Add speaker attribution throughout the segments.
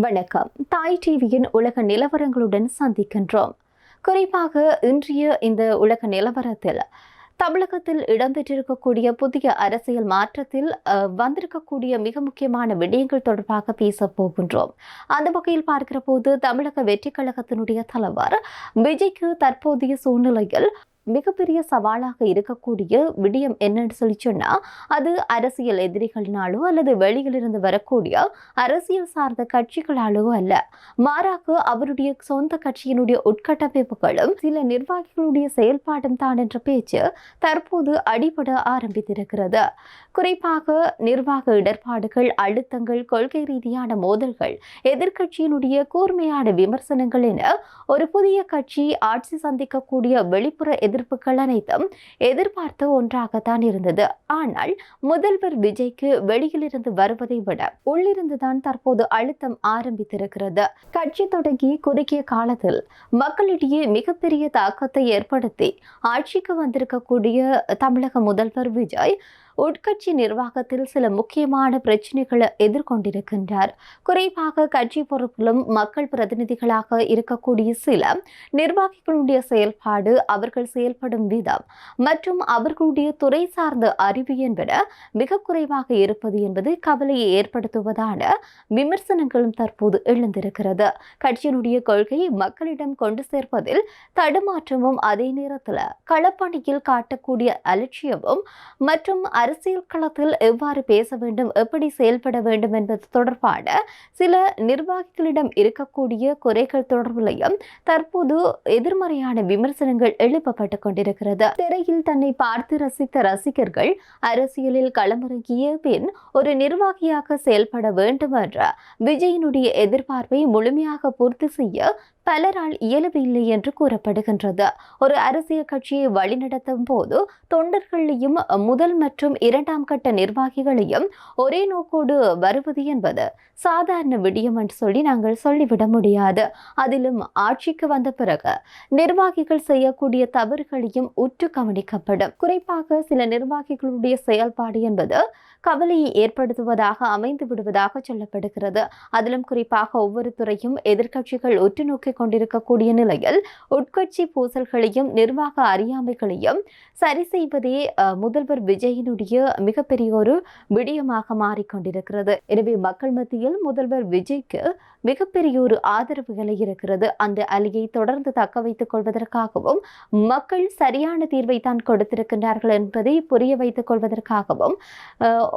Speaker 1: வணக்கம். தாய் டிவியின் உலக நிலவரங்களுடன் சந்திக்கின்றோம். குறிப்பாக இன்றைய இந்த உலக நிலவரத்தில் தமிழகத்தில் இடம்பெற்றிருக்கக்கூடிய புதிய அரசியல் மாற்றத்தில் வந்திருக்கக்கூடிய மிக முக்கியமான விடயங்கள் தொடர்பாக பேச போகின்றோம். அந்த வகையில் பார்க்கிற போது தமிழக வெற்றி கழகத்தினுடைய தலைவர் விஜய்க்கு தற்போதைய சூழ்நிலையில் மிகப்பெரிய சவாலாக இருக்கக்கூடிய விடயம் என்னன்னு சொல்லி சொன்னா, அது அரசியல் எதிரிகளினாலோ அல்லது வெளியிலிருந்து வரக்கூடிய அரசியல் சார்ந்த கட்சிகளாலோ அல்ல, மாறாக அவருடைய சொந்த கட்சியினுடைய உட்கட்டமைப்புகளும் சில நிர்வாகிகளுடைய செயல்பாடும் தான் என்ற பேச்சு தற்போது அடிபட ஆரம்பித்திருக்கிறது. குறிப்பாக நிர்வாக இடர்பாடுகள், அழுத்தங்கள், கொள்கை ரீதியான மோதல்கள், எதிர்கட்சியினுடைய கூர்மையான விமர்சனங்கள் என ஒரு புதிய கட்சி ஆட்சி சந்திக்கக்கூடிய வெளிப்புற எதிர்ப்புகள் அனைத்தும் எதிர்பார்த்த ஒன்றாகத்தான் இருந்தது. ஆனால் முதல்வர் விஜய்க்கு வெளியிலிருந்து வருவதை விட உள்ளிருந்துதான் தற்போது அழுத்தம் ஆரம்பித்திருக்கிறது. கட்சி தொடங்கி குறுகிய காலத்தில் மக்களிடையே மிகப்பெரிய தாக்கத்தை ஏற்படுத்தி ஆட்சிக்கு வந்திருக்கக்கூடிய தமிழக முதல்வர் விஜய் உட்கட்சி நிர்வாகத்தில் சில முக்கியமான பிரச்சனைகளை எதிர்கொண்டிருக்கின்றார். குறிப்பாக கட்சி பொறுப்பிலும் மக்கள் பிரதிநிதிகளாக இருக்கக்கூடிய சில நிர்வாகிகளுடைய செயல்பாடு, அவர்கள் செயல்படும் விதம் மற்றும் அவர்களுடைய துறை சார்ந்த அறிவு என்பன மிக குறைவாக இருப்பது என்பது கவலையை ஏற்படுத்துவதான விமர்சனங்களும் தற்போது எழுந்திருக்கிறது. கட்சியினுடைய கொள்கை மக்களிடம் கொண்டு சேர்ப்பதில் தடுமாற்றமும், அதே நேரத்தில் களப்பணியில் காட்டக்கூடிய அலட்சியமும் மற்றும் அரசியல் களத்தில் எவ்வாறு பேச வேண்டும், எப்படி செயல்பட வேண்டும் என்பது தொடர்பான சில நிர்வாகிகளிடம் இருக்கக்கூடிய குறைகள் தொடர்பிலையும் தற்போது எதிர்மறையான விமர்சனங்கள் எழுப்பப்பட்டுக் கொண்டிருக்கிறது. திரையில் தன்னை பார்த்து ரசித்த ரசிகர்கள் அரசியலில் களமிறங்கிய பின் ஒரு நிர்வாகியாக செயல்பட வேண்டும் என்ற விஜயினுடைய எதிர்பார்ப்பை முழுமையாக பூர்த்தி செய்ய பலரால் இயலவில்லை என்று கூறப்படுகின்றது. ஒரு அரசியல் கட்சியை வழிநடத்தும் போது தொண்டர்களையும் முதல் மற்றும் இரண்டாம் கட்ட நிர்வாகிகளையும் ஒரே நோக்கோடு வருவது என்பது சாதாரண விடயம் என்று சொல்லி நாங்கள் சொல்லிவிட முடியாது. அதிலும் ஆட்சிக்கு வந்த பிறகு நிர்வாகிகள் செய்யக்கூடிய தவறுகளையும் உற்று கவனிக்கப்படும். குறிப்பாக சில நிர்வாகிகளுடைய செயல்பாடு என்பது கவலையை ஏற்படுத்துவதாக அமைந்து விடுவதாக சொல்லப்படுகிறது. அதிலும் குறிப்பாக ஒவ்வொரு துறையும் எதிர்க்கட்சிகள் உற்று நோக்கி கொண்டிருக்கக்கூடிய நிலையில் உட்கட்சி பூசல்களையும் நிர்வாக அறியாமைகளையும் சரி செய்வதே முதல்வர் விஜயினுடைய மிகப்பெரிய ஒரு விடயமாக மாறிக்கொண்டிருக்கிறது. எனவே மக்கள் மத்தியில் முதல்வர் விஜய்க்கு மிகப்பெரிய ஒரு ஆதரவு அலை இருக்கிறது. அந்த அலையை தொடர்ந்து தக்க வைத்துக் கொள்வதற்காகவும் மக்கள் சரியான தீர்வை தான் கொடுத்திருக்கின்றார்கள் என்பதை புரிய வைத்துக் கொள்வதற்காகவும்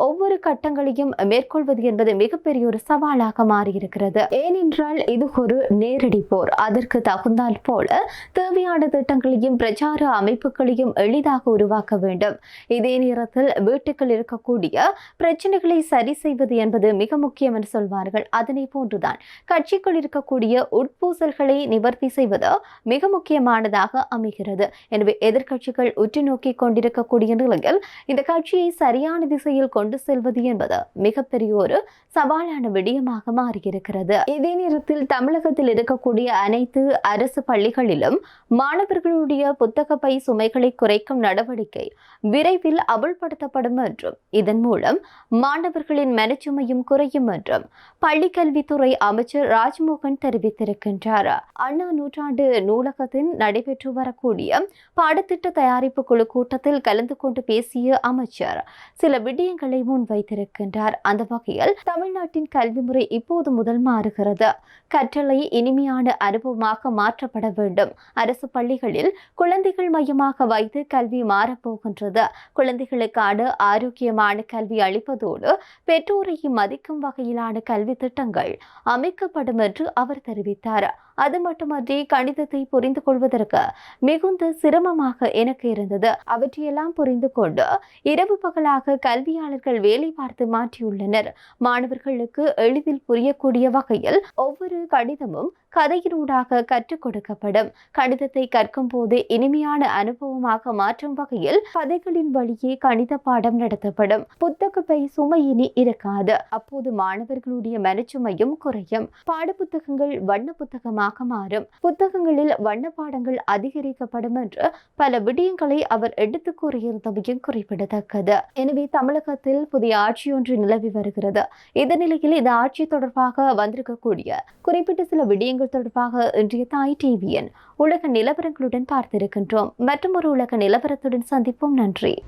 Speaker 1: ஒவ்வொரு கட்டங்களையும் மேற்கொள்வது என்பது மிகப்பெரிய ஒரு சவாலாக மாறியிருக்கிறது. ஏனென்றால் இது ஒரு நேரடி போர். அதற்கு தகுந்தால் போல தேவையான திட்டங்களையும் பிரச்சார அமைப்புகளையும் எளிதாக உருவாக்க வேண்டும். இதே நேரத்தில் வீட்டுக்குள் இருக்கக்கூடிய பிரச்சனைகளை சரி செய்வது என்பது மிக முக்கியம் என்று சொல்வார்கள். அதனை போன்றுதான் கட்சிக்குள் இருக்கக்கூடிய உட்பூசல்களை நிவர்த்தி செய்வது மிக முக்கியமானதாக அமைகிறது. எனவே எதிர்கட்சிகள் உற்று நோக்கி கொண்டிருக்கக்கூடிய நிலையில் இந்த கட்சியை சரியான திசையில் கொண்டு செல்வது என்பது மிகப்பெரிய ஒரு சவாலான விடயமாக மாறியிருக்கிறது. இதே நேரத்தில் தமிழகத்தில் இருக்கக்கூடிய அனைத்து அரசு பள்ளிகளிலும் மாணவர்களுடைய புத்தக பை சுமைகளை குறைக்கும் நடவடிக்கை விரைவில் அமல்படுத்தப்படும் என்றும் இதன் மூலம் மாணவர்களின் மனச்சுமையும் குறையும் என்றும் பள்ளிக்கல்வித்துறை அமைச்சர் ராஜ்மோகன் தெரிவித்திருக்கின்றார். அண்ணா நூற்றாண்டு நூலகத்தில் நடைபெற்று வரக்கூடிய பாடத்திட்ட தயாரிப்பு குழு கூட்டத்தில் கலந்து கொண்டு பேசிய அமைச்சர் சில விடயங்களை முன்வைத்திருக்கின்றார். அந்த வகையில் தமிழ்நாட்டின் கல்வி முறை இப்போது முதல் மாறுகிறது. கற்றலை இனிமையான அனுபவமாக மாற்றப்பட வேண்டும். அரசு பள்ளிகளில் குழந்தைகள் மையமாக வைத்து கல்வி மாறப்போகின்றது. குழந்தைகளுக்கான ஆரோக்கியமான கல்வி அளிப்பதோடு பெற்றோரை மதிக்கும் வகையிலான கல்வி திட்டங்கள் அமைக்கப்படும் என்று அவர் தெரிவித்தார். அது மட்டுமன்றி கணிதத்தை புரிந்து கொள்வதற்கு மிகுந்த சிரமமாக எனக்கு இருந்தது. அவற்றையெல்லாம் புரிந்து கொண்டு இரவு பகலாக கல்வியாளர்கள் வேலை பார்த்து மாற்றியுள்ளனர். மாணவர்களுக்கு எளிதில் புரியக்கூடிய வகையில் ஒவ்வொரு கணிதமும் கதையினூடாக கற்றுக் கொடுக்கப்படும். கணிதத்தை கற்கும் போது இனிமையான அனுபவமாக மாற்றும் வகையில் கதைகளின் வழியே கணித பாடம் நடத்தப்படும். புத்தக பை சுமையினி இருக்காது. அப்போது மாணவர்களுடைய மனச்சுமையும் குறையும். பாட புத்தகங்கள் வண்ண புத்தகமாக பாடமாக மாறும். புத்தகங்களில் வண்ண பாடங்கள் அதிகரிக்கப்படும் என்று பல விடயங்களை அவர் எடுத்துக் கூறியிருந்தமையும் குறிப்பிடத்தக்கது. எனவே தமிழகத்தில் புதிய ஆட்சி ஒன்று நிலவி வருகிறது. இந்த நிலையில் இந்த ஆட்சி தொடர்பாக வந்திருக்கக்கூடிய குறிப்பிட்ட சில விடயங்கள் தொடர்பாக இன்றைய தாய் டிவியின் உலக நிலவரங்களுடன் பார்த்திருக்கின்றோம். மற்றும் ஒரு உலக நிலவரத்துடன் சந்திப்போம். நன்றி.